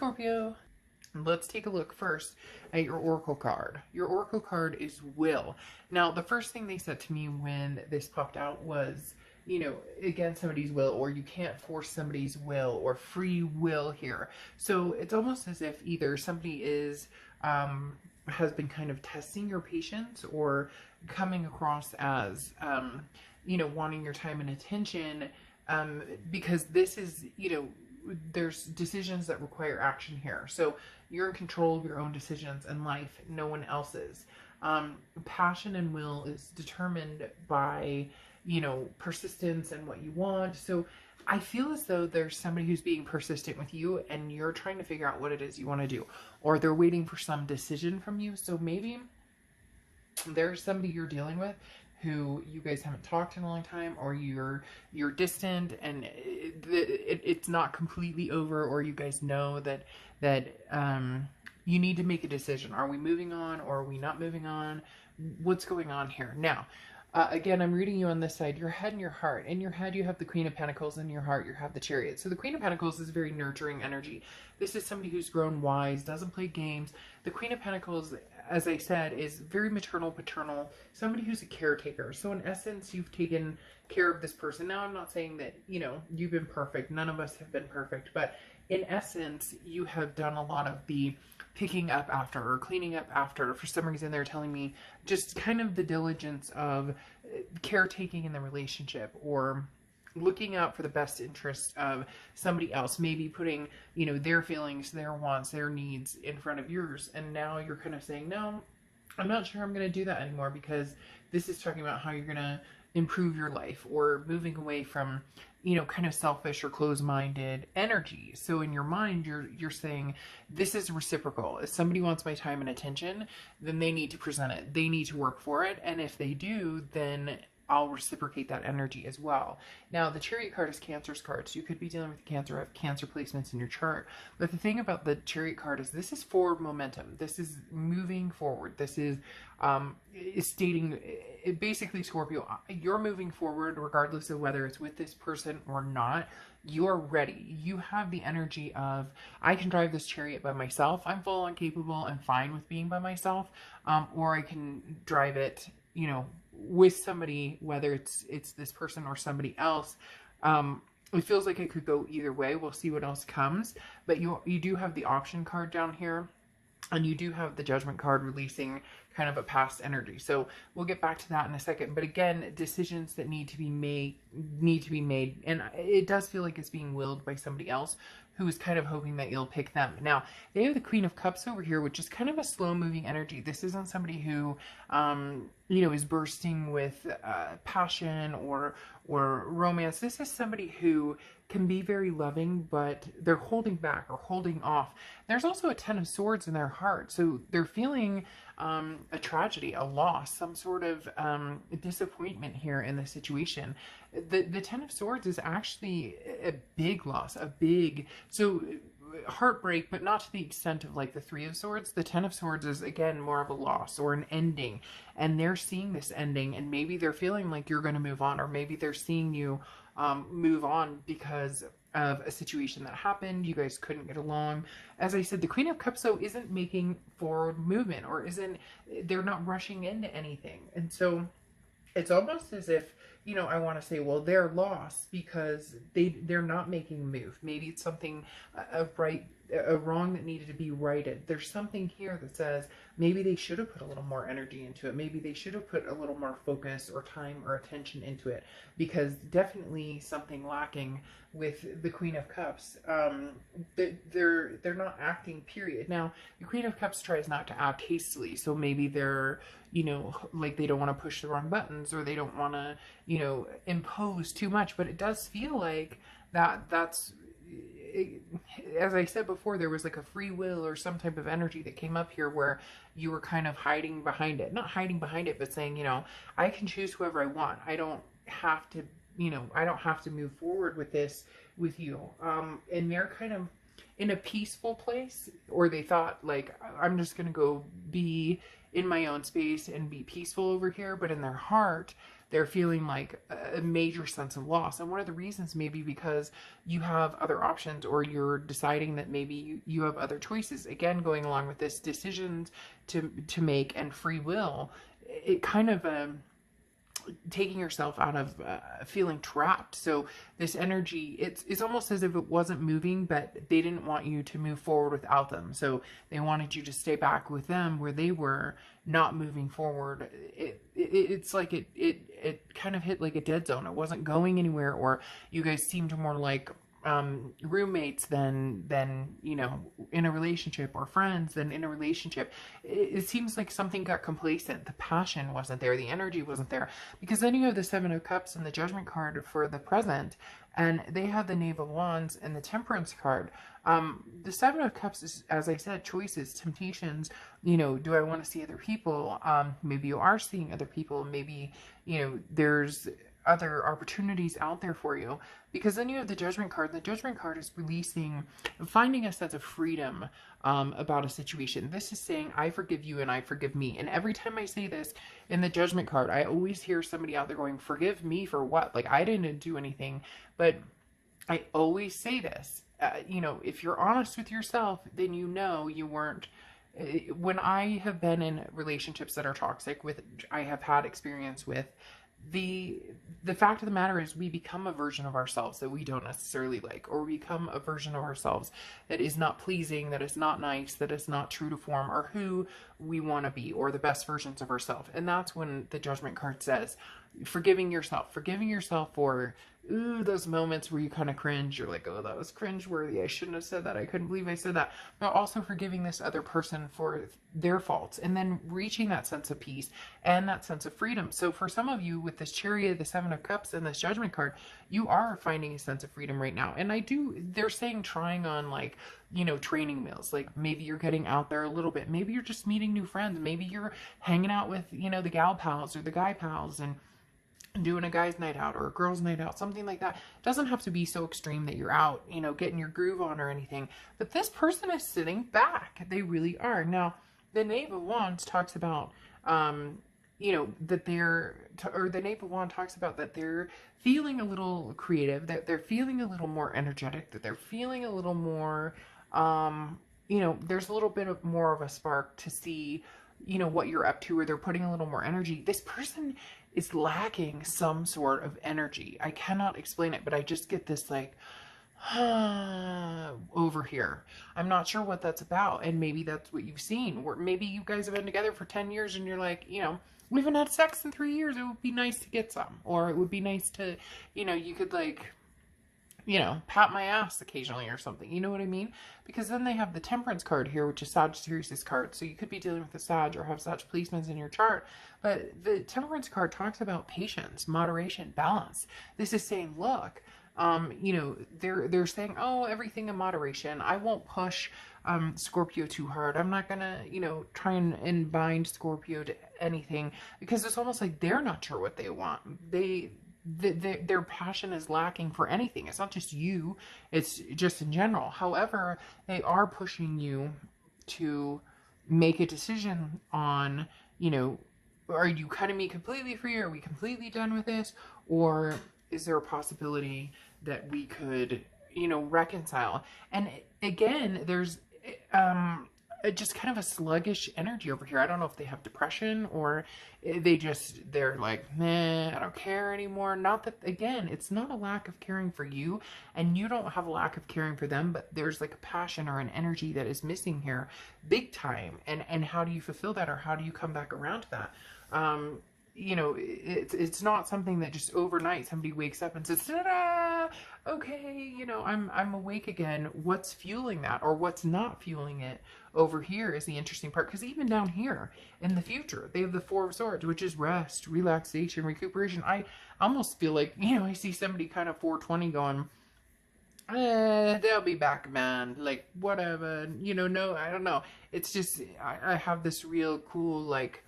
Scorpio. Let's take a look first at your oracle card. Your oracle card is will. Now, the first thing they said to me when this popped out was, against somebody's will, or you can't force somebody's will, or free will here. So it's almost as if either somebody has been kind of testing your patience, or coming across as, wanting your time and attention, because this is, there's decisions that require action here. So you're in control of your own decisions in life, no one else's. Passion and will is determined by, persistence and what you want. So I feel as though there's somebody who's being persistent with you, and you're trying to figure out what it is you want to do, or they're waiting for some decision from you. So maybe there's somebody you're dealing with who you guys haven't talked in a long time, or you're distant, and it's not completely over, or you guys know that you need to make a decision. Are we moving on, or are we not moving on? What's going on here? Now, again, I'm reading you on this side, your head and your heart. In your head, you have the Queen of Pentacles. In your heart, you have the Chariot. So the Queen of Pentacles is very nurturing energy. This is somebody who's grown wise, doesn't play games. The Queen of Pentacles, as I said, is very maternal, paternal, somebody who's a caretaker. So in essence, you've taken care of this person. Now, I'm not saying that, you've been perfect. None of us have been perfect. But in essence, you have done a lot of the picking up after, or cleaning up after. For some reason, they're telling me just kind of the diligence of caretaking in the relationship, or looking out for the best interest of somebody else, maybe putting, their feelings, their wants, their needs in front of yours. And now you're kind of saying, no, I'm not sure I'm going to do that anymore, because this is talking about how you're going to improve your life, or moving away from, kind of selfish or closed-minded energy. So in your mind, you're saying, this is reciprocal. If somebody wants my time and attention, then they need to present it. They need to work for it. And if they do, then I'll reciprocate that energy as well. Now, the Chariot card is Cancer's card. So you could be dealing with Cancer, have Cancer placements in your chart. But the thing about the Chariot card is this is forward momentum. This is moving forward. This is stating, basically, Scorpio, you're moving forward regardless of whether it's with this person or not. You're ready. You have the energy of, I can drive this chariot by myself. I'm full on capable and fine with being by myself. Or I can drive it, with somebody, whether it's this person or somebody else. It feels like it could go either way. We'll see what else comes. But you do have the option card down here, and you do have the Judgment card, releasing kind of a past energy. So we'll get back to that in a second. But again, decisions that need to be made. And it does feel like it's being willed by somebody else who is kind of hoping that you'll pick them. Now, they have the Queen of Cups over here, which is kind of a slow-moving energy. This isn't somebody who, is bursting with passion or romance. This is somebody who can be very loving, but they're holding back or holding off. There's also a Ten of Swords in their heart. So they're feeling a tragedy, a loss, some sort of disappointment here in the situation. The Ten of Swords is actually a big loss, so heartbreak, but not to the extent of like the Three of Swords. The Ten of Swords is, again, more of a loss or an ending, and they're seeing this ending, and maybe they're feeling like you're going to move on, or maybe they're seeing you move on because of a situation that happened. You guys couldn't get along. As I said, the Queen of Cups, though, isn't making forward movement, or they're not rushing into anything. And so it's almost as if, I want to say, well, they're lost because they're not making a move. Maybe it's something, a wrong that needed to be righted. There's something here that says maybe they should have put a little more energy into it. Maybe they should have put a little more focus or time or attention into it, because definitely something lacking with the Queen of Cups. They're not acting, period. Now, the Queen of Cups tries not to act hastily, so maybe they're, like they don't want to push the wrong buttons, or they don't want to, impose too much. But it does feel like that's, as I said before, there was like a free will or some type of energy that came up here where you were kind of hiding behind it. Not hiding behind it, but saying, I can choose whoever I want. I don't have to, I don't have to move forward with this with you. And they're kind of in a peaceful place, or they thought, like, I'm just going to go be in my own space and be peaceful over here. But in their heart, they're feeling like a major sense of loss. And one of the reasons may be because you have other options, or you're deciding that maybe you have other choices. Again, going along with this, decisions to make and free will, it kind of taking yourself out of feeling trapped. So this energy, it's almost as if it wasn't moving, but they didn't want you to move forward without them. So they wanted you to stay back with them where they were not moving forward. It's like it kind of hit like a dead zone. It wasn't going anywhere, or you guys seemed more like roommates than you know, in a relationship, or friends than in a relationship. It seems like something got complacent. The passion wasn't there, the energy wasn't there, because then you have the Seven of Cups and the Judgment card for the present, and they have the Knave of Wands and the Temperance card. The Seven of Cups is, as I said, choices, temptations. You know, do I want to see other people? Maybe you are seeing other people. Maybe, you know, there's other opportunities out there for you. Because then you have the Judgment card. The Judgment card is releasing, finding a sense of freedom about a situation. This is saying, I forgive you and I forgive me. And every time I say this in the Judgment card, I always hear somebody out there going, forgive me for what? Like, I didn't do anything. But I always say this, you know, if you're honest with yourself, then you know you weren't. When I have been in relationships that are toxic, with I have had experience with, the fact of the matter is we become a version of ourselves that we don't necessarily like, or we become a version of ourselves that is not pleasing, that is not nice, that is not true to form, or who we want to be, or the best versions of ourselves. And that's when the Judgment card says, forgiving yourself for those moments where you kind of cringe. You're like, oh, that was cringeworthy. I shouldn't have said that. I couldn't believe I said that. But also forgiving this other person for their faults, and then reaching that sense of peace and that sense of freedom. So for some of you, with this Chariot, the Seven of Cups, and this Judgment card, you are finding a sense of freedom right now. And they're saying trying on, like, you know, training wheels. Like, maybe you're getting out there a little bit. Maybe you're just meeting new friends. Maybe you're hanging out with, you know, the gal pals or the guy pals, and doing a guy's night out or a girl's night out, something like that. It doesn't have to be so extreme that you're out, you know, getting your groove on or anything. But this person is sitting back. They really are. Now, the Knave of Wands talks about, you know, that the Knave of Wands talks about that they're feeling a little creative, that they're feeling a little more energetic, that they're feeling a little more, you know, there's a little bit of more of a spark to see, you know, what you're up to, or they're putting a little more energy. This person is lacking some sort of energy. I cannot explain it, but I just get this like, over here. I'm not sure what that's about. And maybe that's what you've seen, or maybe you guys have been together for 10 years and you're like, you know, we haven't had sex in 3 years. It would be nice to get some, or it would be nice to, you know, you could, like, you know, pat my ass occasionally or something. You know what I mean? Because then they have the Temperance card here, which is Sagittarius' card. So you could be dealing with a Sag or have Sag placements in your chart. But the Temperance card talks about patience, moderation, balance. This is saying, look, you know, they're saying, oh, everything in moderation. I won't push Scorpio too hard. I'm not gonna, you know, try and bind Scorpio to anything, because it's almost like they're not sure what they want. Their passion is lacking for anything. It's not just you, it's just in general. However, they are pushing you to make a decision on, you know, are you cutting me completely free? Are we completely done with this? Or is there a possibility that we could, you know, reconcile? And again, there's just kind of a sluggish energy over here. I don't know if they have depression, or they're like, nah, I don't care anymore. Not that, again, it's not a lack of caring for you, and you don't have a lack of caring for them, but there's like a passion or an energy that is missing here big time. And how do you fulfill that, or how do you come back around to that? You know, it's not something that just overnight somebody wakes up and says, ta-da! Okay, you know, I'm awake again. What's fueling that, or what's not fueling it over here is the interesting part. Because even down here in the future, they have the Four of Swords, which is rest, relaxation, recuperation. I almost feel like, you know, I see somebody kind of 420 going, they'll be back, man. Like, whatever, you know, no, I don't know. It's just, I have this real cool, like,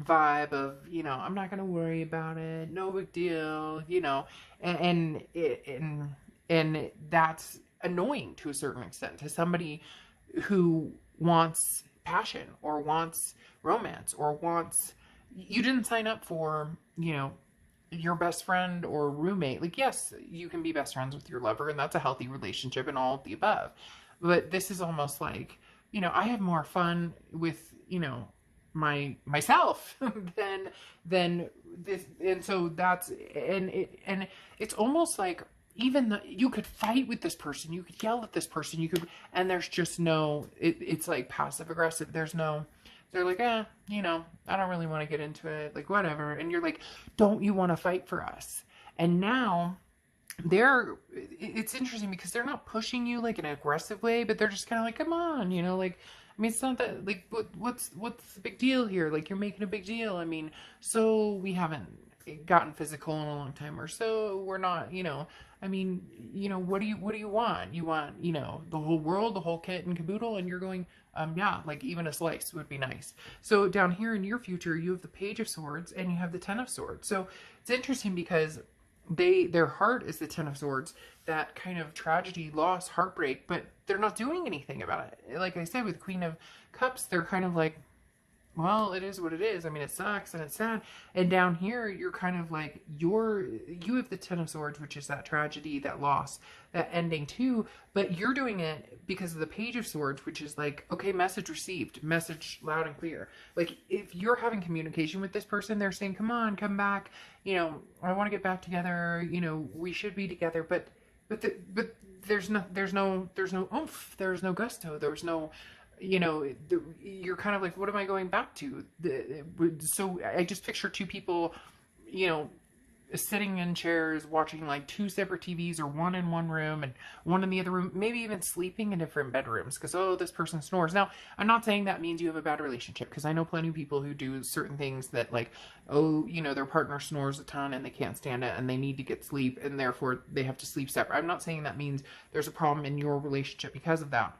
vibe of, you know, I'm not gonna worry about it, no big deal, you know, and that's annoying to a certain extent to somebody who wants passion, or wants romance, or wants, you didn't sign up for, you know, your best friend or roommate. Like, yes, you can be best friends with your lover, and that's a healthy relationship and all of the above. But this is almost like, I have more fun with, myself than this. And so that's, and it's almost like, even you could fight with this person, you could yell at this person, and there's just no, it's like passive aggressive. They're like, I don't really want to get into it, like, whatever. And you're like, don't you want to fight for us? And now it's interesting because they're not pushing you like in an aggressive way, but they're just kind of like, come on, like, I mean, it's not that, like, what's the big deal here? Like, you're making a big deal. I mean, so we haven't gotten physical in a long time, or so we're not, I mean, what do you want? You want, the whole world, the whole kit and caboodle, and you're going, yeah, like, even a slice would be nice. So down here in your future, you have the Page of Swords and you have the Ten of Swords. So it's interesting because their heart is the Ten of Swords, that kind of tragedy, loss, heartbreak, but they're not doing anything about it. Like I said, with Queen of Cups, they're kind of like, well, it is what it is. I mean, it sucks and it's sad. And down here, you're kind of like, you have the Ten of Swords, which is that tragedy, that loss, that ending too. But you're doing it because of the Page of Swords, which is like, okay, message received, message loud and clear. Like, if you're having communication with this person, they're saying, come on, come back. I want to get back together. We should be together. But there's no oomph. There's no gusto. There's no, you're kind of like, what am I going back to? So I just picture two people, sitting in chairs watching like two separate TVs, or one in one room and one in the other room, maybe even sleeping in different bedrooms because, oh, this person snores. Now, I'm not saying that means you have a bad relationship, because I know plenty of people who do certain things that, like, oh, their partner snores a ton and they can't stand it and they need to get sleep and therefore they have to sleep separate. I'm not saying that means there's a problem in your relationship because of that.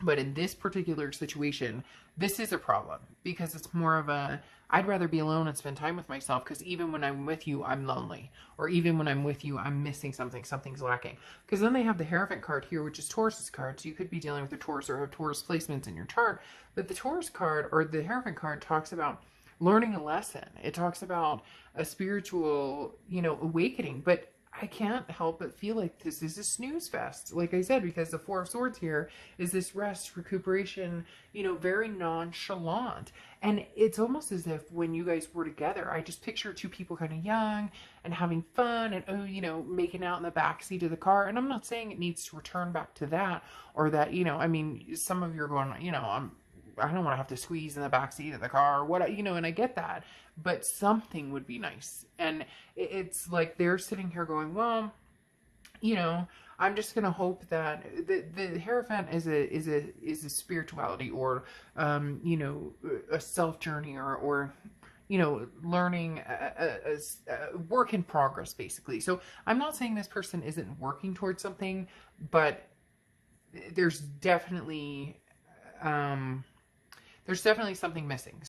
But in this particular situation, this is a problem, because it's more of a, I'd rather be alone and spend time with myself, because even when I'm with you, I'm lonely. Or even when I'm with you, I'm missing something. Something's lacking. Because then they have the Hierophant card here, which is Taurus's card. So you could be dealing with a Taurus or have Taurus placements in your chart. But the Taurus card, or the Hierophant card, talks about learning a lesson. It talks about a spiritual, awakening. But I can't help but feel like this is a snooze fest, like I said, because the Four of Swords here is this rest, recuperation, very nonchalant. And it's almost as if when you guys were together, I just picture two people kind of young and having fun and, oh, making out in the backseat of the car. And I'm not saying it needs to return back to that, or that, I mean, some of you are going, I don't want to have to squeeze in the backseat of the car, or what, and I get that, but something would be nice. And it's like they're sitting here going, well, I'm just gonna hope that the Hierophant is a spirituality, or a self journey, or learning a work in progress, basically. So I'm not saying this person isn't working towards something, but there's definitely something missing.